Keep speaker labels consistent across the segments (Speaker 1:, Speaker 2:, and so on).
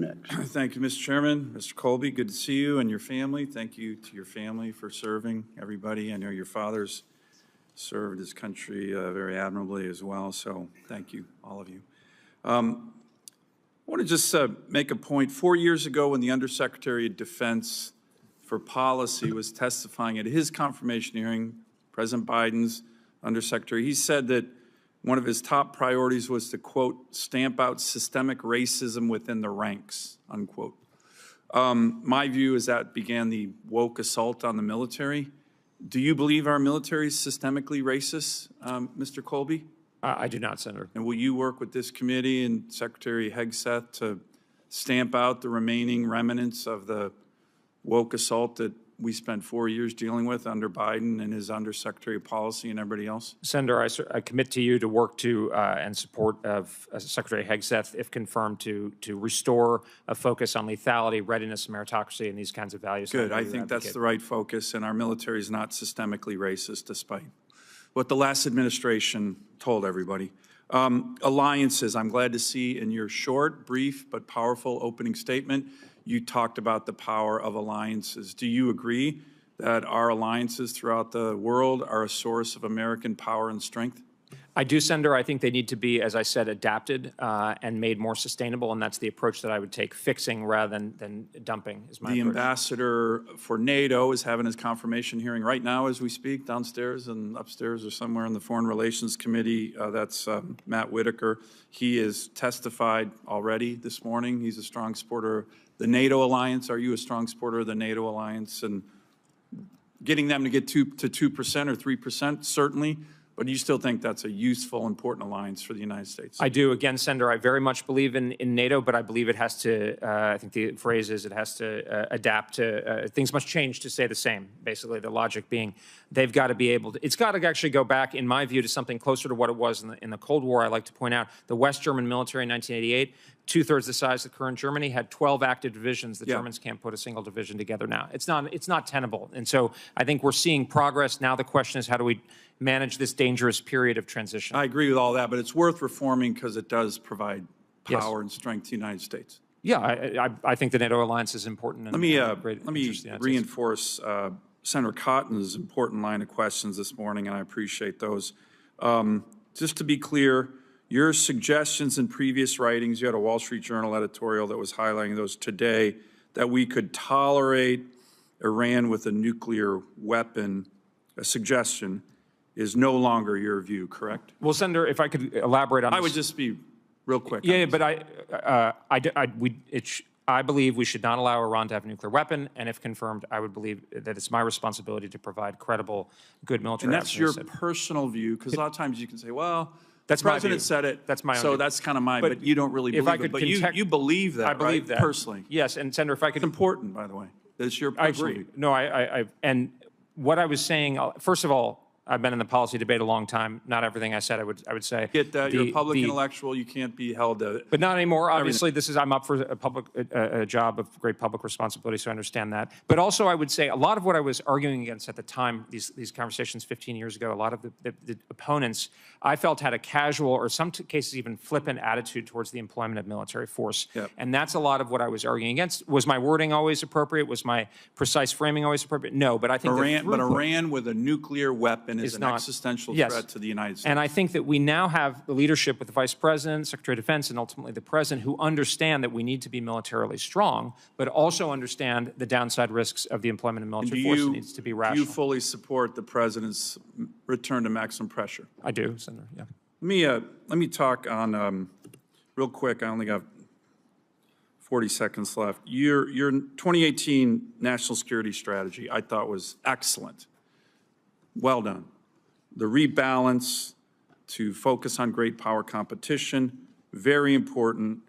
Speaker 1: next.
Speaker 2: Thank you, Mr. Chairman. Mr. Colby, good to see you and your family. Thank you to your family for serving everybody. I know your father's served his country very admirably as well, so thank you, all of you. I want to just make a point. 4 years ago, when the Undersecretary of Defense for Policy was testifying at his confirmation hearing, President Biden's Undersecretary, he said that one of his top priorities was to, quote, stamp out systemic racism within the ranks, unquote. My view is that began the woke assault on the military. Do you believe our military is systemically racist, Mr. Colby?
Speaker 3: I do not, Senator.
Speaker 2: And will you work with this committee and Secretary Hegseth to stamp out the remaining remnants of the woke assault that we spent 4 years dealing with under Biden and his Undersecretary of Policy and everybody else?
Speaker 3: Senator, I commit to you to work to and support of Secretary Hegseth, if confirmed, to restore a focus on lethality, readiness, and meritocracy, and these kinds of values.
Speaker 2: Good. I think that's the right focus, and our military is not systemically racist, despite what the last administration told everybody. Alliances, I'm glad to see in your short, brief, but powerful opening statement, you talked about the power of alliances. Do you agree that our alliances throughout the world are a source of American power and strength?
Speaker 3: I do, Senator. I think they need to be, as I said, adapted and made more sustainable, and that's the approach that I would take, fixing rather than dumping is my approach.
Speaker 2: The ambassador for NATO is having his confirmation hearing right now as we speak, downstairs and upstairs or somewhere in the Foreign Relations Committee. That's Matt Whitaker. He has testified already this morning. He's a strong supporter of the NATO alliance. Are you a strong supporter of the NATO alliance? And getting them to get to 2% or 3%, certainly. But do you still think that's a useful, important alliance for the United States?
Speaker 3: I do. Again, Senator, I very much believe in NATO, but I believe it has to, I think the phrase is it has to adapt to, things must change to stay the same, basically, the logic being they've got to be able to, it's got to actually go back, in my view, to something closer to what it was in the Cold War. I like to point out the West German military in 1988, two-thirds the size of current Germany, had 12 active divisions. The Germans can't put a single division together now. It's not tenable. And so I think we're seeing progress. Now the question is, how do we manage this dangerous period of transition?
Speaker 2: I agree with all that, but it's worth reforming because it does provide power and strength to the United States.
Speaker 3: Yeah, I think the NATO alliance is important.
Speaker 2: Let me reinforce Senator Cotton's important line of questions this morning, and I appreciate those. Just to be clear, your suggestions in previous writings, you had a Wall Street Journal editorial that was highlighting those today, that we could tolerate Iran with a nuclear weapon, a suggestion, is no longer your view, correct?
Speaker 3: Well, Senator, if I could elaborate on this.
Speaker 2: I would just be real quick.
Speaker 3: Yeah, but I believe we should not allow Iran to have a nuclear weapon, and if confirmed, I would believe that it's my responsibility to provide credible, good military
Speaker 2: action. And that's your personal view, because a lot of times you can say, well,
Speaker 3: that's
Speaker 2: the president said it,
Speaker 3: that's my own
Speaker 2: so
Speaker 3: view.
Speaker 2: that's kind of mine, but you don't really believe it. But you believe that,
Speaker 3: I believe that.
Speaker 2: Personally.
Speaker 3: Yes, and Senator, if I could.
Speaker 2: It's important, by the way, that it's your personal view.
Speaker 3: No, and what I was saying, first of all, I've been in the policy debate a long time. Not everything I said I would say.
Speaker 2: Get that. You're a public intellectual. You can't be held to it.
Speaker 3: But not anymore. Obviously, I'm up for a job of great public responsibility, so I understand that. But also, I would say a lot of what I was arguing against at the time, these conversations 15 years ago, a lot of the opponents, I felt had a casual or some cases even flippant attitude towards the employment of military force.
Speaker 2: Yep.
Speaker 3: And that's a lot of what I was arguing against. Was my wording always appropriate? Was my precise framing always appropriate? No, but I think
Speaker 2: Iran with a nuclear weapon is an existential threat to the United States.
Speaker 3: And I think that we now have the leadership with the Vice President, Secretary of Defense, and ultimately the President who understand that we need to be militarily strong, but also understand the downside risks of the employment of military force. It needs to be rational.
Speaker 2: Do you fully support the President's return to maximum pressure?
Speaker 3: I do, Senator, yeah.
Speaker 2: Let me talk on, real quick, I only got 40 seconds left. Your 2018 national security strategy I thought was excellent. Well done. The rebalance to focus on great power competition, very important.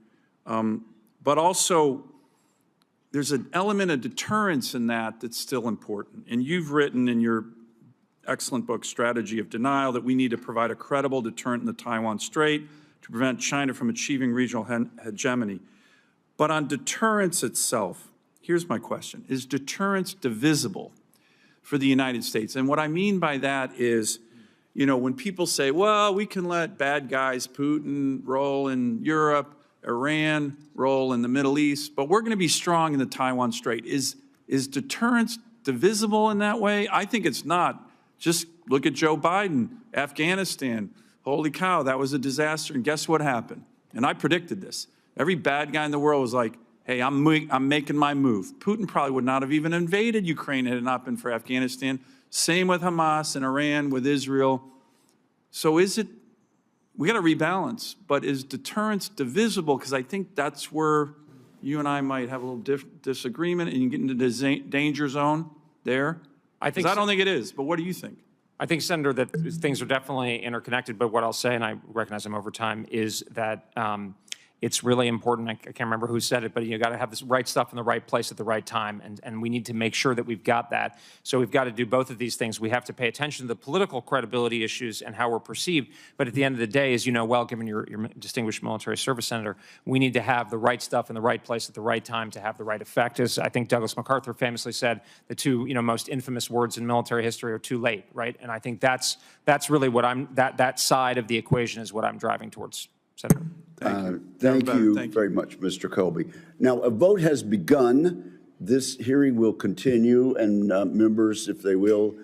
Speaker 2: But also, there's an element of deterrence in that that's still important. And you've written in your excellent book, Strategy of Denial, that we need to provide a credible deterrent in the Taiwan Strait to prevent China from achieving regional hegemony. But on deterrence itself, here's my question. Is deterrence divisible for the United States? And what I mean by that is, you know, when people say, well, we can let bad guys, Putin, roll in Europe, Iran role in the Middle East, but we're going to be strong in the Taiwan Strait. Is deterrence divisible in that way? I think it's not. Just look at Joe Biden, Afghanistan. Holy cow, that was a disaster. And guess what happened? And I predicted this. Every bad guy in the world was like, hey, I'm making my move. Putin probably would not have even invaded Ukraine had it not been for Afghanistan. Same with Hamas and Iran, with Israel. So is it, we got to rebalance, but is deterrence divisible? Because I think that's where you and I might have a little disagreement and you get into the danger zone there. I don't think it is, but what do you think?
Speaker 3: I think, Senator, that things are definitely interconnected, but what I'll say, and I recognize I'm over time, is that it's really important. I can't remember who said it, but you got to have this right stuff in the right place at the right time, and we need to make sure that we've got that. So we've got to do both of these things. We have to pay attention to the political credibility issues and how we're perceived, but at the end of the day, as you know well, given your distinguished military service, Senator, we need to have the right stuff in the right place at the right time to have the right effect. As I think Douglas MacArthur famously said, the two most infamous words in military history are too late, right? And I think that's really what that side of the equation is what I'm driving towards, Senator.
Speaker 1: Thank you very much, Mr. Colby. Now, a vote has begun. This hearing will continue, and members, if they will,